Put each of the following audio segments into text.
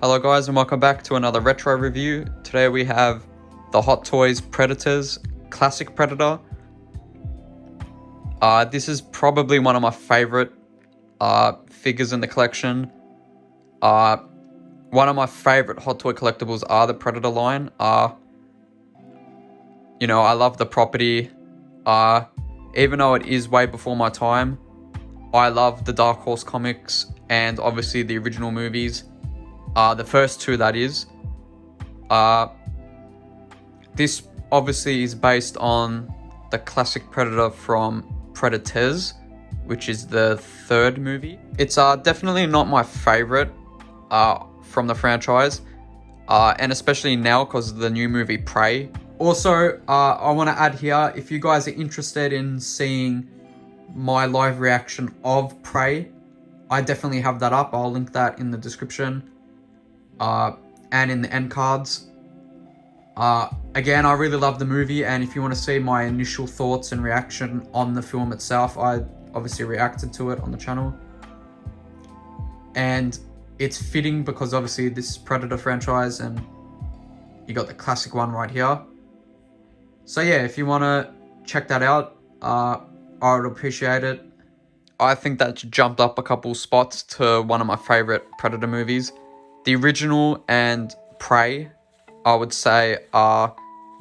Hello guys and welcome back to another retro review. Today we have the Hot Toys Predators Classic Predator. This is probably one of my favorite figures in the collection. One of my favorite Hot Toy collectibles are the Predator line. I love the property. Even though it is way before my time, I love the Dark Horse comics and obviously the original movies. The first two, that is. This obviously is based on the classic Predator from Predators, which is the third movie. It's definitely not my favorite from the franchise, and especially now because of the new movie Prey. Also, I want to add here, if you guys are interested in seeing my live reaction of Prey, I definitely have that up. I'll link that in the description. And in the end cards. Again, I really love the movie, and if you want to see my initial thoughts and reaction on the film itself, I obviously reacted to it on the channel. And it's fitting because obviously this is Predator franchise and you got the classic one right here. So yeah, if you want to check that out, I would appreciate it. I think that jumped up a couple spots to one of my favorite Predator movies. The original and Prey, I would say, are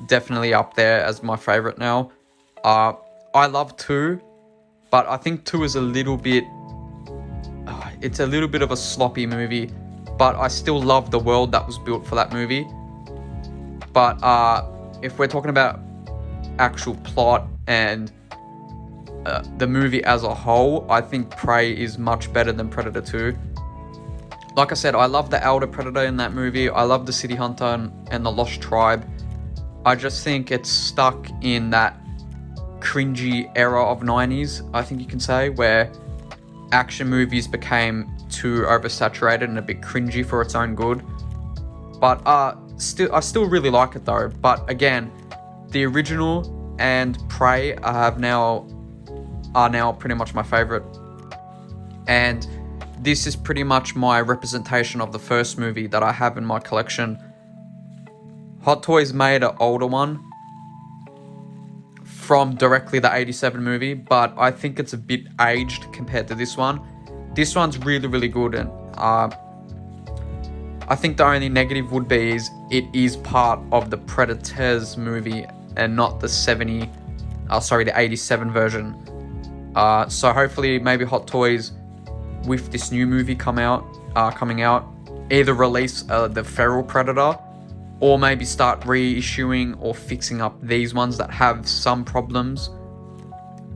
definitely up there as my favorite now. I love 2, but I think 2 is a little bit... it's a little bit of a sloppy movie, but I still love the world that was built for that movie. But if we're talking about actual plot and the movie as a whole, I think Prey is much better than Predator 2. Like I said, I love the Elder Predator in that movie. I love the City Hunter and the Lost Tribe. I just think it's stuck in that cringy era of 90s, I think you can say, where action movies became too oversaturated and a bit cringy for its own good. But I still really like it though. But again, the original and Prey are now pretty much my favorite. And this is pretty much my representation of the first movie that I have in my collection. Hot Toys made an older one from directly the 87 movie, but I think it's a bit aged compared to this one. This one's really, really good, and I think the only negative would be is it is part of the Predators movie and not the 87 version. So hopefully maybe Hot Toys, with this new movie coming out, either release the Feral Predator or maybe start reissuing or fixing up these ones that have some problems.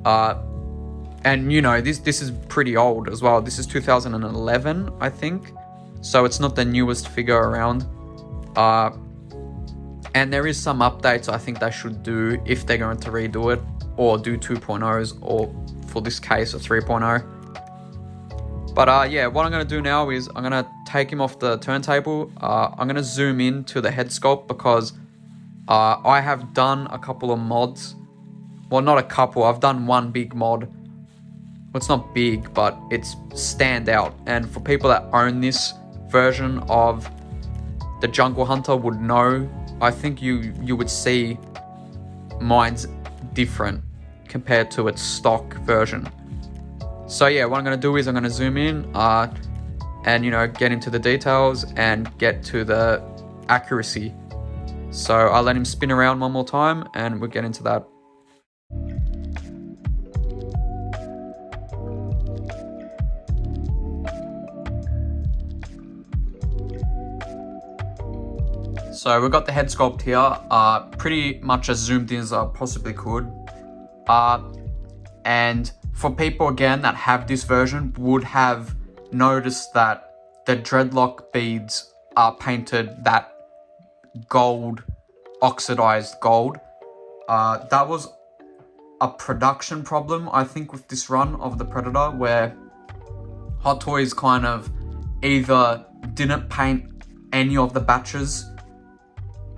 And this is pretty old as well. This is 2011, I think, so it's not the newest figure around. And there is some updates I think they should do if they're going to redo it or do 2.0s, or for this case a 3.0. But yeah, what I'm going to do now is I'm going to take him off the turntable. I'm going to zoom in to the Head-Sculpt because I have done a couple of mods. Well, not a couple. I've done one big mod. Well, it's not big, but it's stand out. And for people that own this version of the Jungle Hunter would know, I think you would see mine's different compared to its stock version. So yeah, what I'm going to do is I'm going to zoom in and get into the details and get to the accuracy. So I'll let him spin around one more time and we'll get into that. So we've got the Head-Sculpt here, pretty much as zoomed in as I possibly could. And for people, again, that have this version would have noticed that the dreadlock beads are painted that gold, oxidized gold. That was a production problem, I think, with this run of the Predator, where Hot Toys kind of either didn't paint any of the batches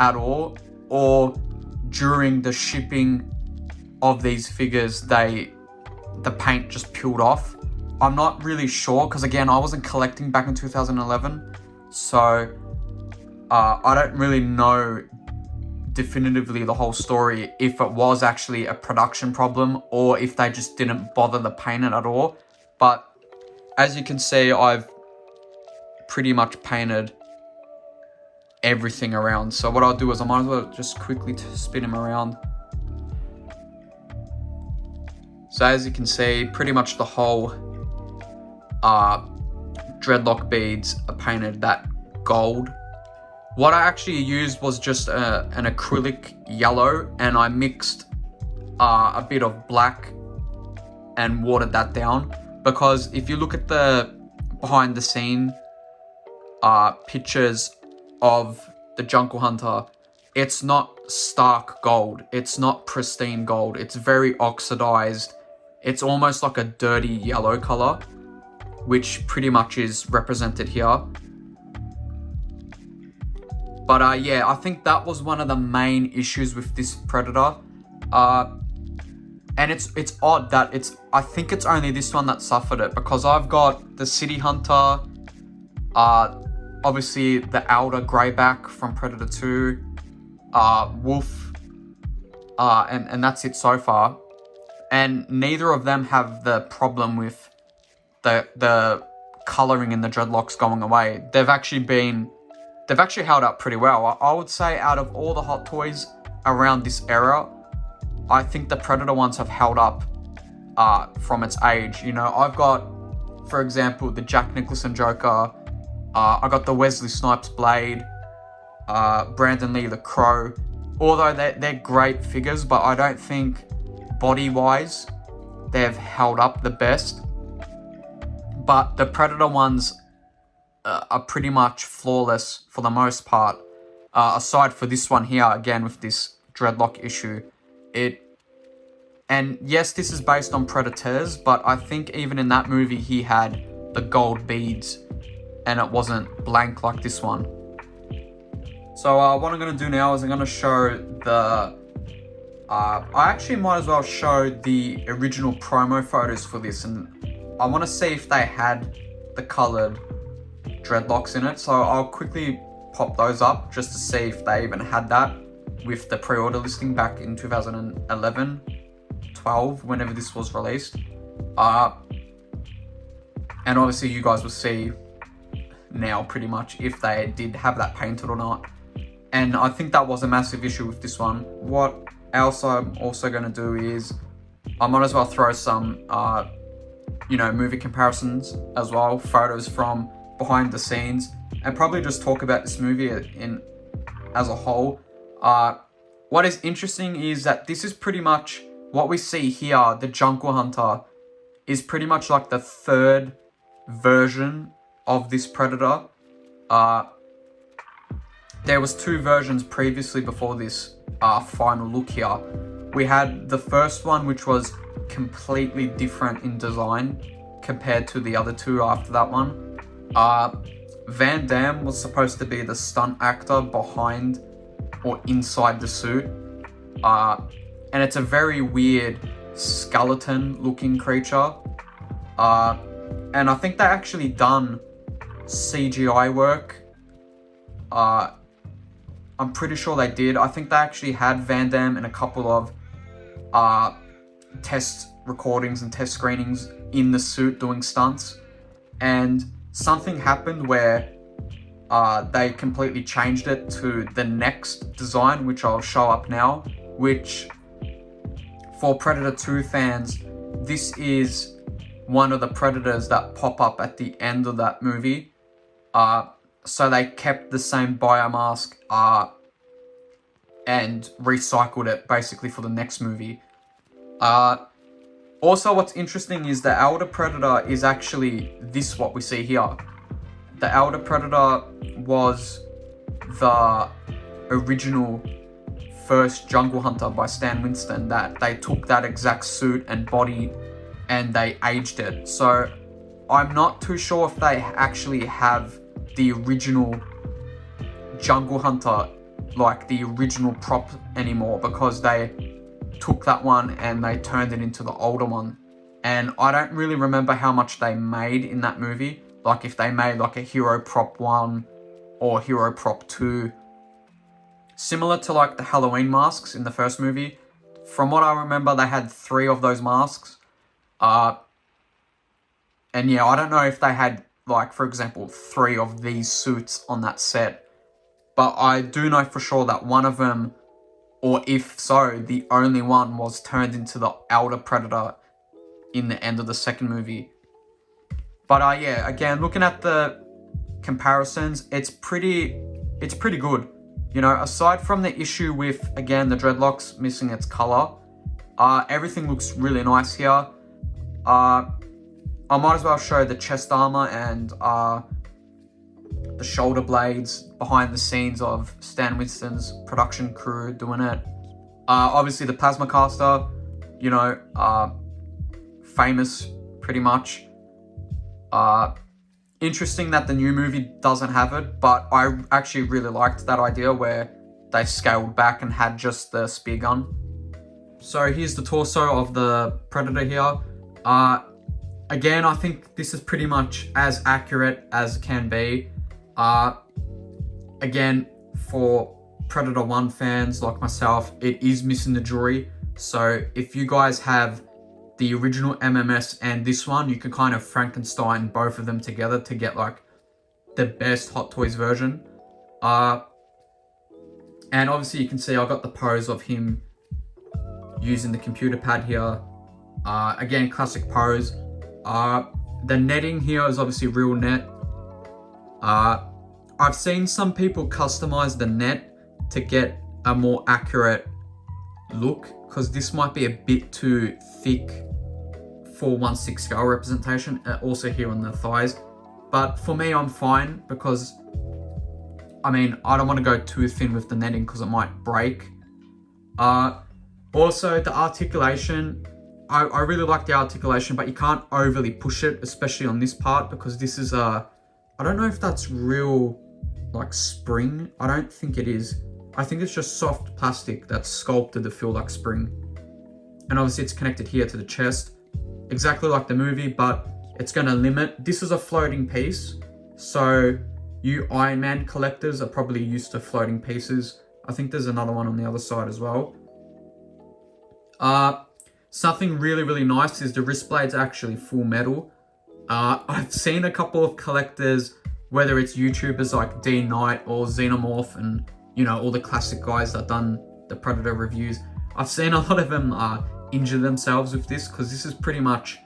at all, or during the shipping of these figures, the paint just peeled off. I'm not really sure because, again, I wasn't collecting back in 2011, So I don't really know definitively the whole story, if it was actually a production problem or if they just didn't bother to paint it at all. But as you can see, I've pretty much painted everything around. So what I'll do is I might as well just quickly spin him around. So as you can see, pretty much the whole dreadlock beads are painted that gold. What I actually used was just an acrylic yellow, and I mixed a bit of black and watered that down, because if you look at the behind the scene pictures of the Jungle Hunter, it's not stark gold, it's not pristine gold, it's very oxidized, it's almost like a dirty yellow color, which pretty much is represented here. But yeah, I think that was one of the main issues with this Predator. And it's odd that I think it's only this one that suffered it, because I've got the City Hunter, obviously the Elder Greyback from Predator 2, Wolf, and that's it so far. And neither of them have the problem with the coloring in the dreadlocks going away. They've actually held up pretty well. I would say out of all the Hot Toys around this era, I think the Predator ones have held up from its age. You know, I've got, for example, the Jack Nicholson Joker, I got the Wesley Snipes Blade, Brandon Lee the Crow. Although they're great figures, but I don't think body-wise they've held up the best. But the Predator ones are pretty much flawless for the most part, aside for this one here, again with this dreadlock issue. And yes, this is based on Predators, but I think even in that movie he had the gold beads and it wasn't blank like this one. So what I'm going to do now is I'm going to show the I actually might as well show the original promo photos for this, and I want to see if they had the colored dreadlocks in it. So I'll quickly pop those up just to see if they even had that with the pre-order listing back in 2011, 12, whenever this was released. And obviously you guys will see now pretty much if they did have that painted or not. And I think that was a massive issue with this one. What else I'm also going to do is I might as well throw some movie comparisons as well, photos from behind the scenes, and probably just talk about this movie as a whole. What is interesting is that this is pretty much what we see here. The Jungle Hunter is pretty much like the third version of this Predator. There was two versions previously before this final look here. We had the first one, which was completely different in design compared to the other two after that one. Van Damme was supposed to be the stunt actor behind or inside the suit. And it's a very weird skeleton looking creature. And I think they actually done CGI work. I'm pretty sure they did. I think they actually had Van Damme in a couple of test recordings and test screenings in the suit doing stunts. And something happened where they completely changed it to the next design, which I'll show up now, which for Predator 2 fans, this is one of the Predators that pop up at the end of that movie. So they kept the same biomask and recycled it basically for the next movie. Also, what's interesting is the Elder Predator is actually this what we see here. The Elder Predator was the original first Jungle Hunter by Stan Winston, that they took that exact suit and body and they aged it. So I'm not too sure if they actually have the original Jungle Hunter, like the original prop anymore, because they took that one and they turned it into the older one. And I don't really remember how much they made in that movie, like if they made like a hero prop one or Hero Prop 2. Similar to like the Halloween masks in the first movie. From what I remember, they had 3 of those masks. And yeah, I don't know if they had, like, for example, 3 of these suits on that set. But I do know for sure that one of them, or if so, the only one, was turned into the Elder Predator in the end of the second movie. But yeah, again, looking at the comparisons, it's pretty good. You know, aside from the issue with, again, the dreadlocks missing its color, everything looks really nice here. I might as well show the chest armor and the shoulder blades behind the scenes of Stan Winston's production crew doing it. Obviously the plasma caster, you know, famous pretty much. Interesting that the new movie doesn't have it, but I actually really liked that idea where they scaled back and had just the spear gun. So here's the torso of the Predator here. Again, I think this is pretty much as accurate as it can be. Again, for Predator 1 fans like myself, it is missing the jewelry. So if you guys have the original MMS and this one, you can kind of Frankenstein both of them together to get like the best Hot Toys version. And obviously you can see I got the pose of him using the computer pad here. Again, classic pose. The netting here is obviously real net. I've seen some people customize the net to get a more accurate look, because this might be a bit too thick for 1/6 scale representation, also here on the thighs. But for me, I'm fine, because I mean, I don't want to go too thin with the netting because it might break. Also, the articulation, I really like the articulation, but you can't overly push it, especially on this part, because this is I don't know if that's real like spring. I don't think it is. I think it's just soft plastic that's sculpted to feel like spring. And obviously it's connected here to the chest, exactly like the movie, but it's going to limit. This is a floating piece, so you Iron Man collectors are probably used to floating pieces. I think there's another one on the other side as well. Something really, really nice is the wrist blade's actually full metal. I've seen a couple of collectors, whether it's YouTubers like D Knight or Xenomorph and, you know, all the classic guys that done the Predator reviews. I've seen a lot of them injure themselves with this, because this is pretty much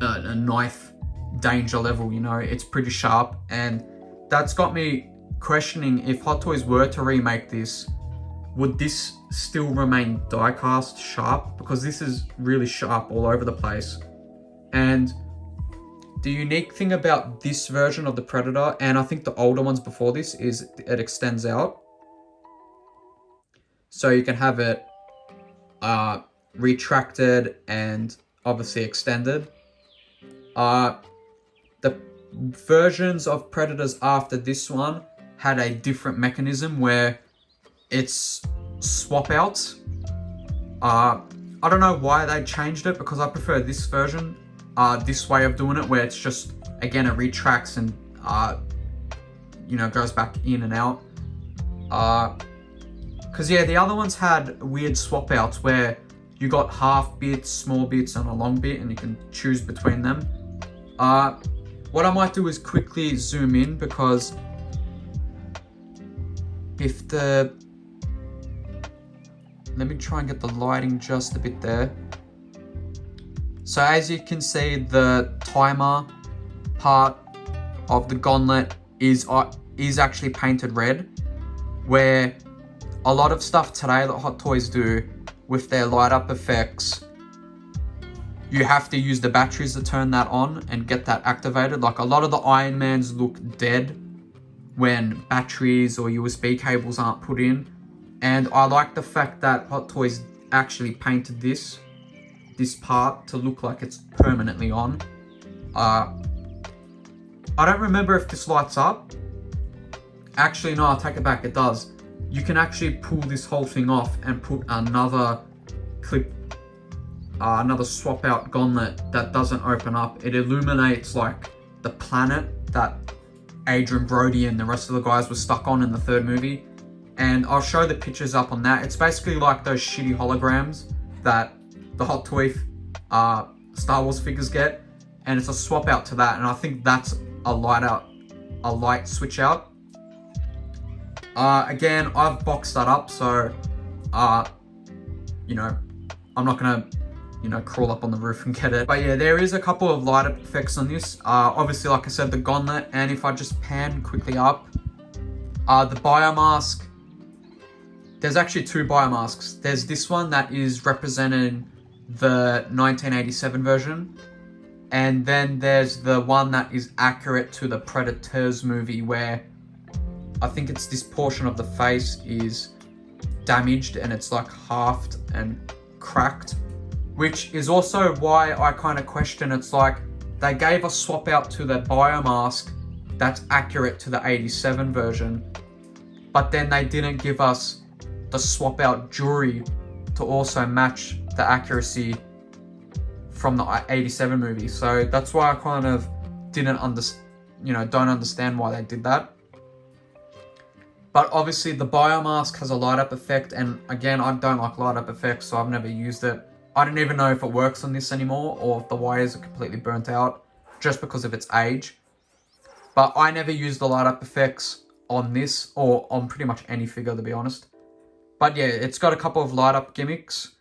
a knife danger level, you know, it's pretty sharp. And that's got me questioning, if Hot Toys were to remake this, would this still remain die-cast sharp? Because this is really sharp all over the place. And the unique thing about this version of the Predator, and I think the older ones before this, is it extends out. So you can have it retracted and obviously extended. The versions of Predators after this one had a different mechanism where it's swap outs. I don't know why they changed it, because I prefer this version, this way of doing it, where it's just, again, it retracts and you know, goes back in and out. Because yeah, the other ones had weird swap outs where you got half bits, small bits, and a long bit, and you can choose between them. What I might do is quickly zoom in, because if the, let me try and get the lighting just a bit there. So as you can see, the timer part of the gauntlet is actually painted red, where a lot of stuff today that Hot Toys do with their light up effects, you have to use the batteries to turn that on and get that activated. Like a lot of the Iron Mans look dead when batteries or USB cables aren't put in. And I like the fact that Hot Toys actually painted this part to look like it's permanently on. I don't remember if this lights up. Actually, no, I'll take it back, it does. You can actually pull this whole thing off and put another clip, another swap out gauntlet that doesn't open up. It illuminates like the planet that Adrian Brody and the rest of the guys were stuck on in the third movie. And I'll show the pictures up on that. It's basically like those shitty holograms that the Hot Toy Star Wars figures get, and it's a swap out to that, and I think that's a light switch out. Again, I've boxed that up, so you know, I'm not gonna, you know, crawl up on the roof and get it. But yeah, there is a couple of light up effects on this. Obviously, like I said, the gauntlet, and if I just pan quickly up, the biomask, there's actually two biomasks. There's this one that is representing the 1987 version, and then there's the one that is accurate to the Predators movie, where I think it's this portion of the face is damaged and it's like halved and cracked, which is also why I kind of question. It's like they gave a swap out to the biomask that's accurate to the 87 version, but then they didn't give us the swap out jewelry to also match the accuracy from the 87 movie. So that's why I kind of don't understand why they did that. But obviously the biomask has a light up effect, and again, I don't like light up effects, so I've never used it. I don't even know if it works on this anymore, or if the wires are completely burnt out just because of its age. But I never used the light up effects on this, or on pretty much any figure, to be honest. But yeah, it's got a couple of light up gimmicks,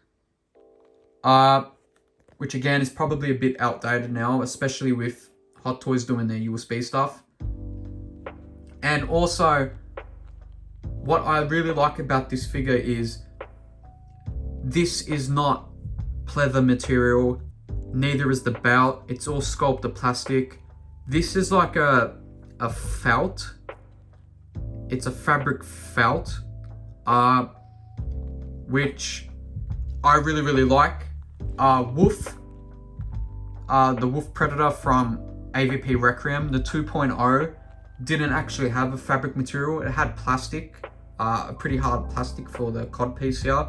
which again is probably a bit outdated now, especially with Hot Toys doing their USB stuff. And also, what I really like about this figure is this is not pleather material, neither is the belt. It's all sculpted plastic. This is like a felt. It's a fabric felt, which I really like. Wolf, the Wolf Predator from AVP Requiem, the 2.0, didn't actually have a fabric material. It had plastic, a pretty hard plastic for the cod piece here,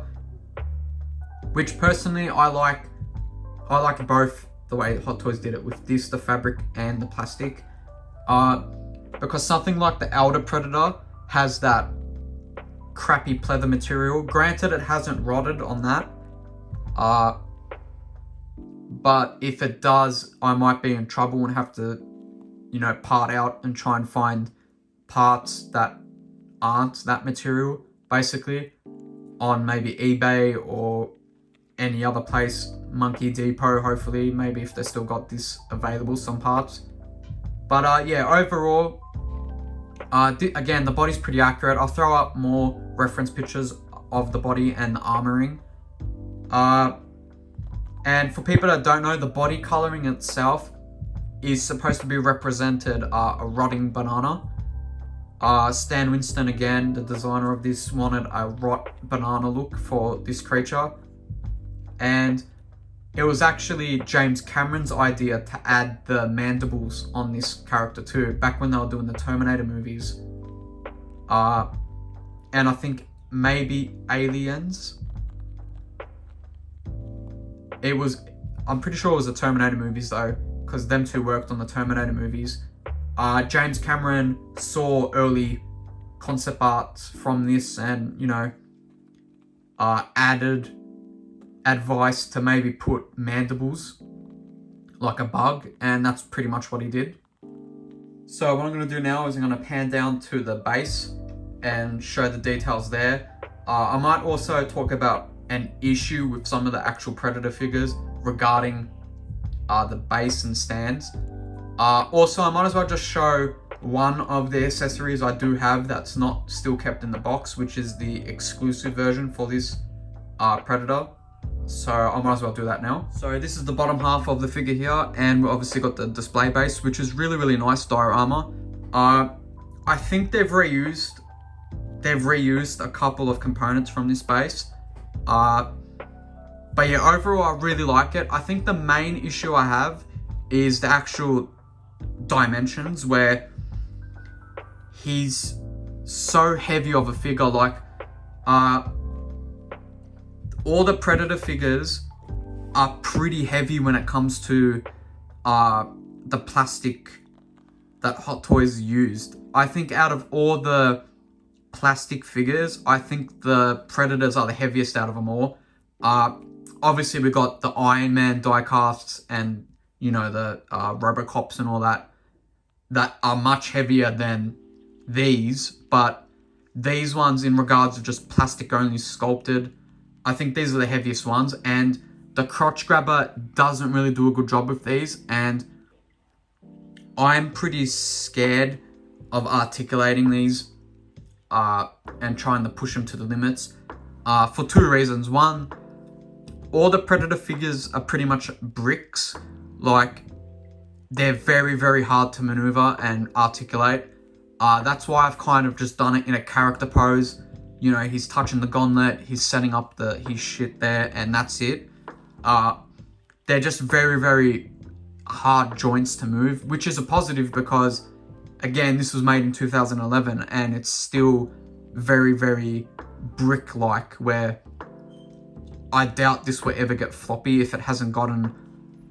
which personally I like both the way Hot Toys did it with this, the fabric and the plastic, because something like the Elder Predator has that crappy pleather material. Granted, it hasn't rotted on that, but if it does, I might be in trouble and have to, you know, part out and try and find parts that aren't that material, basically, on maybe eBay or any other place, Monkey Depot, hopefully, maybe if they still got this available, some parts. But yeah, overall, again, the body's pretty accurate. I'll throw up more reference pictures of the body and the armoring. And for people that don't know, the body coloring itself is supposed to be represented a rotting banana. Stan Winston, again, the designer of this, wanted a rot banana look for this creature. And it was actually James Cameron's idea to add the mandibles on this character too, back when they were doing the Terminator movies. And I think maybe Aliens. I'm pretty sure it was the Terminator movies though, because them two worked on the Terminator movies. James Cameron saw early concept art from this and, you know, added advice to maybe put mandibles like a bug, and that's pretty much what he did. So what I'm going to do now is I'm going to pan down to the base and show the details there. I might also talk about an issue with some of the actual Predator figures regarding the base and stands. Also, I might as well just show one of the accessories I do have that's not still kept in the box, which is the exclusive version for this Predator. So I might as well do that now. So this is the bottom half of the figure here, and we've obviously got the display base, which is really nice diorama. I think they've reused a couple of components from this base. But yeah, overall I really like it. I think the main issue I have is the actual dimensions, where he's so heavy of a figure. Like all the Predator figures are pretty heavy when it comes to the plastic that Hot Toys used. I think out of all the plastic figures, I think the Predators are the heaviest out of them all. Obviously we got the Iron Man die casts and, you know, the Robocops and all that are much heavier than these, but these ones, in regards of just plastic only sculpted, I think these are the heaviest ones. And the crotch grabber doesn't really do a good job with these, and I'm pretty scared of articulating these and trying to push them to the limits for two reasons. One, all the Predator figures are pretty much bricks. Like, they're very, very hard to maneuver and articulate. That's why I've kind of just done it in a character pose. You know, he's touching the gauntlet, he's setting up his shit there, and that's it. They're just very, very hard joints to move, which is a positive because, again, this was made in 2011 and it's still very, very brick-like, where I doubt this will ever get floppy if it hasn't gotten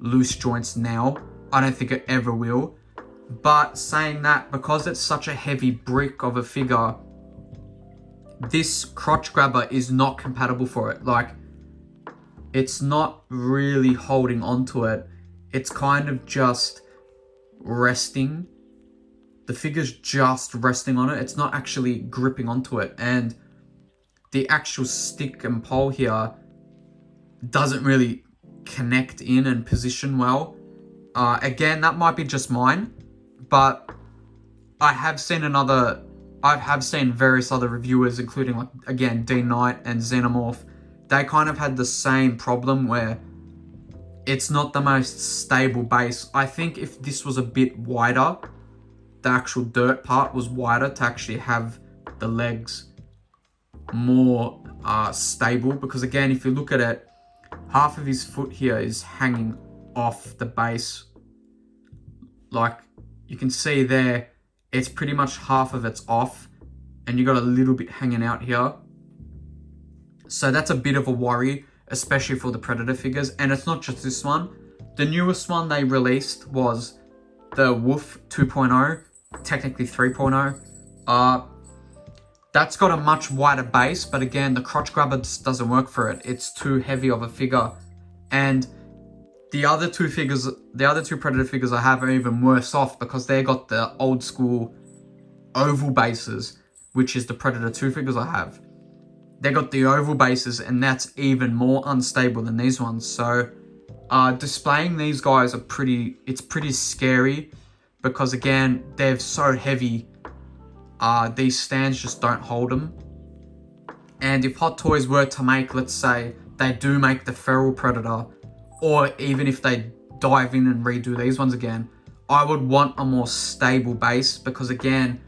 loose joints now. I don't think it ever will. But saying that, because it's such a heavy brick of a figure, this crotch grabber is not compatible for it. Like, it's not really holding onto it. It's kind of just resting. The figure's just resting on it. It's not actually gripping onto it. And the actual stick and pole here doesn't really connect in and position well. Again, that might be just mine, but I have seen various other reviewers, including, like, again, D Knight and Xenomorph. They kind of had the same problem where it's not the most stable base. I think if this was a bit wider, the actual dirt part was wider to actually have the legs more stable, because again, if you look at it, half of his foot here is hanging off the base. Like, you can see there, it's pretty much half of it's off, and you got a little bit hanging out here. So that's a bit of a worry, especially for the Predator figures. And it's not just this one. The newest one they released was the Wolf 2.0, technically 3.0. That's got a much wider base, but again, the crotch grabber just doesn't work for it. It's too heavy of a figure. And the other two Predator figures I have are even worse off, because they got the old school oval bases, which is the Predator 2 figures I have. They got the oval bases, and that's even more unstable than these ones. So displaying these guys it's pretty scary, because again, they're so heavy. These stands just don't hold them. And if Hot Toys were to make, let's say, they do make the Feral Predator, or even if they dive in and redo these ones again, I would want a more stable base, because again,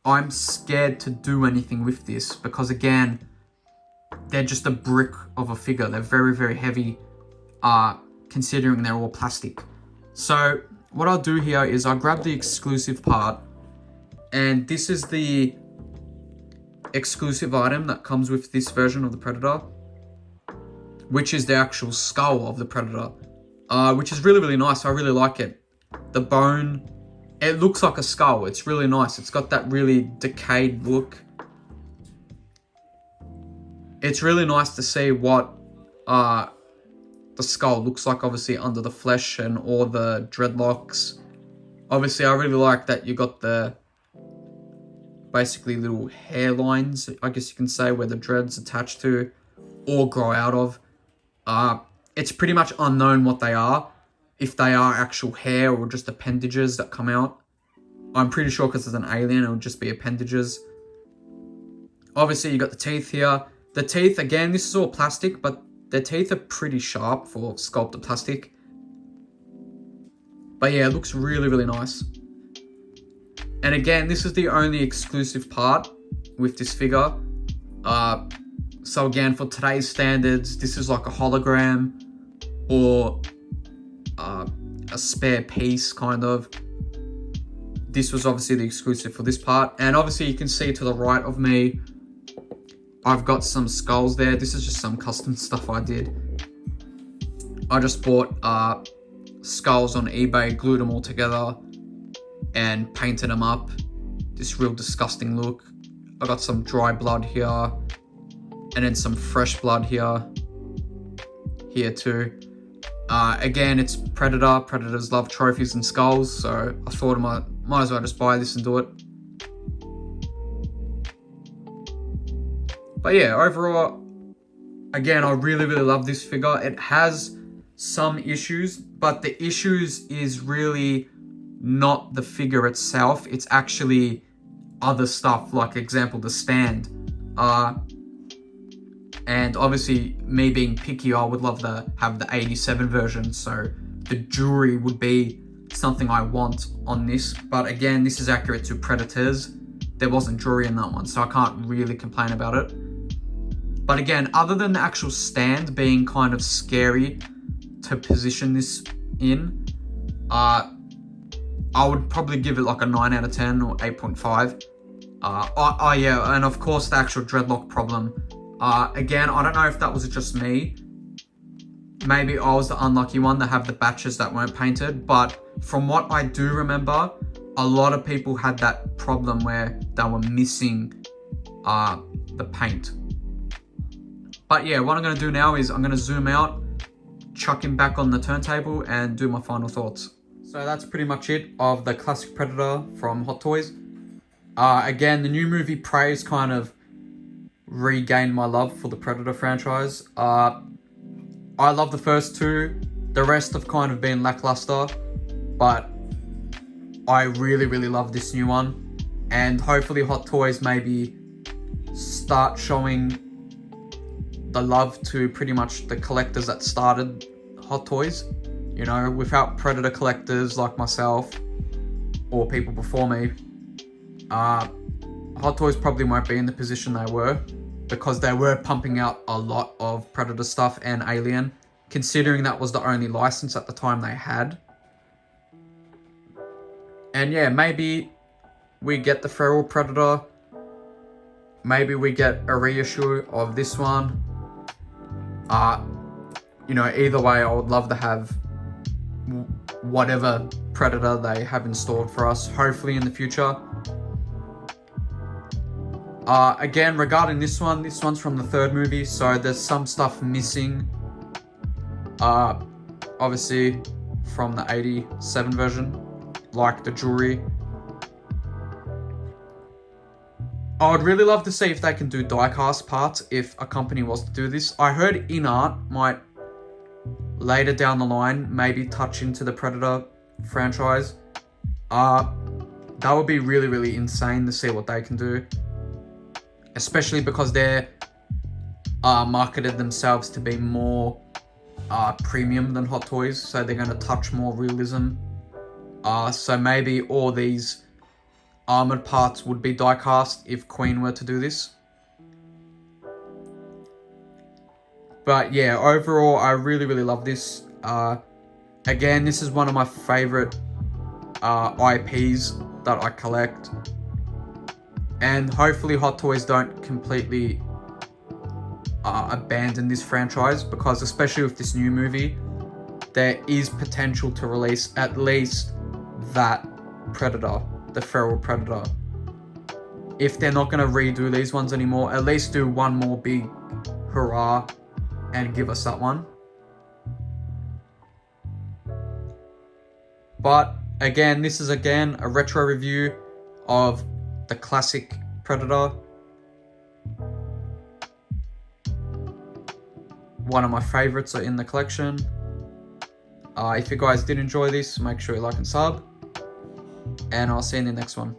I'm scared to do anything with this, because again, they're just a brick of a figure. They're very, very heavy, considering they're all plastic. So what I'll do here is I'll grab the exclusive part, and this is the exclusive item that comes with this version of the Predator, which is the actual skull of the Predator, which is really, really nice. I really like it. The bone, it looks like a skull. It's really nice. It's got that really decayed look. It's really nice to see what the skull looks like, obviously, under the flesh and all the dreadlocks. Obviously, I really like that you got the basically little hairlines, I guess you can say, where the dreads attach to or grow out of. It's pretty much unknown what they are, if they are actual hair or just appendages that come out. I'm pretty sure because it's an alien, it would just be appendages. Obviously, you got the teeth here. The teeth, again, this is all plastic, but their teeth are pretty sharp for sculpted plastic. But yeah, it looks really, really nice. And again, this is the only exclusive part with this figure. So again, for today's standards, this is like a hologram or a spare piece, kind of. This was obviously the exclusive for this part. And obviously you can see to the right of me, I've got some skulls there. This is just some custom stuff I did. I just bought skulls on eBay, glued them all together, and painted them up. This real disgusting look. I got some dry blood here, and then some fresh blood here too. Again, it's Predator. Predators love trophies and skulls, so I thought I might as well just buy this and do it. But yeah, overall, again, I really love this figure. It has some issues, but the issues is really not the figure itself. It's actually other stuff, like example, the stand. And obviously, me being picky, I would love to have the 87 version, so the jewelry would be something I want on this. But again, this is accurate to Predators. There wasn't jewelry in that one, so I can't really complain about it. But again, other than the actual stand being kind of scary to position this in, I would probably give it like a 9 out of 10 or 8.5. Yeah, and of course the actual dreadlock problem. Again, I don't know if that was just me. Maybe I was the unlucky one to have the batches that weren't painted, but from what I do remember, a lot of people had that problem where they were missing the paint. But yeah, what I'm going to do now is I'm going to zoom out, chuck him back on the turntable, and do my final thoughts. So that's pretty much it of the classic Predator from Hot Toys. Again, the new movie Prey's kind of regained my love for the Predator franchise. I love the first two. The rest have kind of been lackluster, but I really love this new one. And hopefully Hot Toys maybe start showing the love to pretty much the collectors that started Hot Toys. You know, without Predator collectors like myself or people before me, Hot Toys probably won't be in the position they were, because they were pumping out a lot of Predator stuff and Alien, considering that was the only license at the time they had. And yeah, maybe we get the Feral Predator, maybe we get a reissue of this one. You know, either way, I would love to have whatever Predator they have installed for us, hopefully in the future. Again, regarding this one's from the third movie, so there's some stuff missing. Obviously from the 87 version, like the jewelry. I would really love to see if they can do die-cast parts if a company was to do this. I heard InArt might later down the line maybe touch into the Predator franchise. That would be really insane to see what they can do, especially because they're marketed themselves to be more premium than Hot Toys, so they're going to touch more realism. So maybe all these armored parts would be die-cast if Queen were to do this. But yeah, overall, I really love this. Again, this is one of my favorite IPs that I collect. And hopefully Hot Toys don't completely abandon this franchise, because especially with this new movie, there is potential to release at least that Predator, the Feral Predator. If they're not going to redo these ones anymore, at least do one more big hurrah and give us that one. But again, this is again a retro review of the classic Predator. One of my favorites are in the collection. If you guys did enjoy this, make sure you like and sub. And I'll see you in the next one.